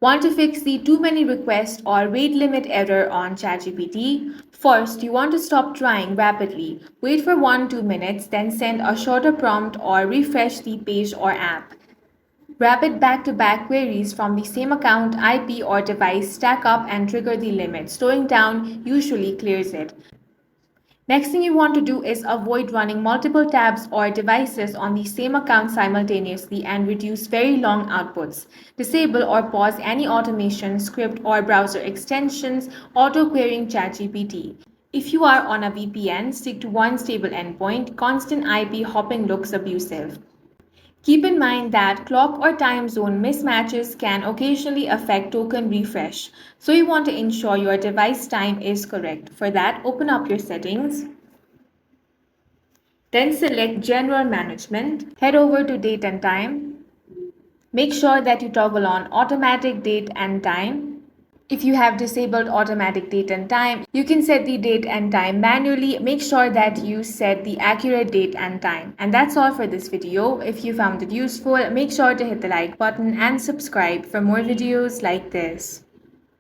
Want to fix the too many requests or rate limit error on ChatGPT? First, you want to stop trying rapidly. Wait for 1-2 minutes, then send a shorter prompt or refresh the page or app. Rapid back-to-back queries from the same account, IP, or device stack up and trigger the limit. Slowing down usually clears it. Next thing you want to do is avoid running multiple tabs or devices on the same account simultaneously and reduce very long outputs. Disable or pause any automation, script, or browser extensions auto-querying ChatGPT. If you are on a VPN, stick to one stable endpoint. Constant IP hopping looks abusive. Keep in mind that clock or time zone mismatches can occasionally affect token refresh, so you want to ensure your device time is correct. For that, open up your settings, then select General Management, head over to Date and Time. Make sure that you toggle on Automatic Date and Time. If you have disabled automatic date and time, you can set the date and time manually. Make sure that you set the accurate date and time. And that's all for this video. If you found it useful, make sure to hit the like button and subscribe for more videos like this.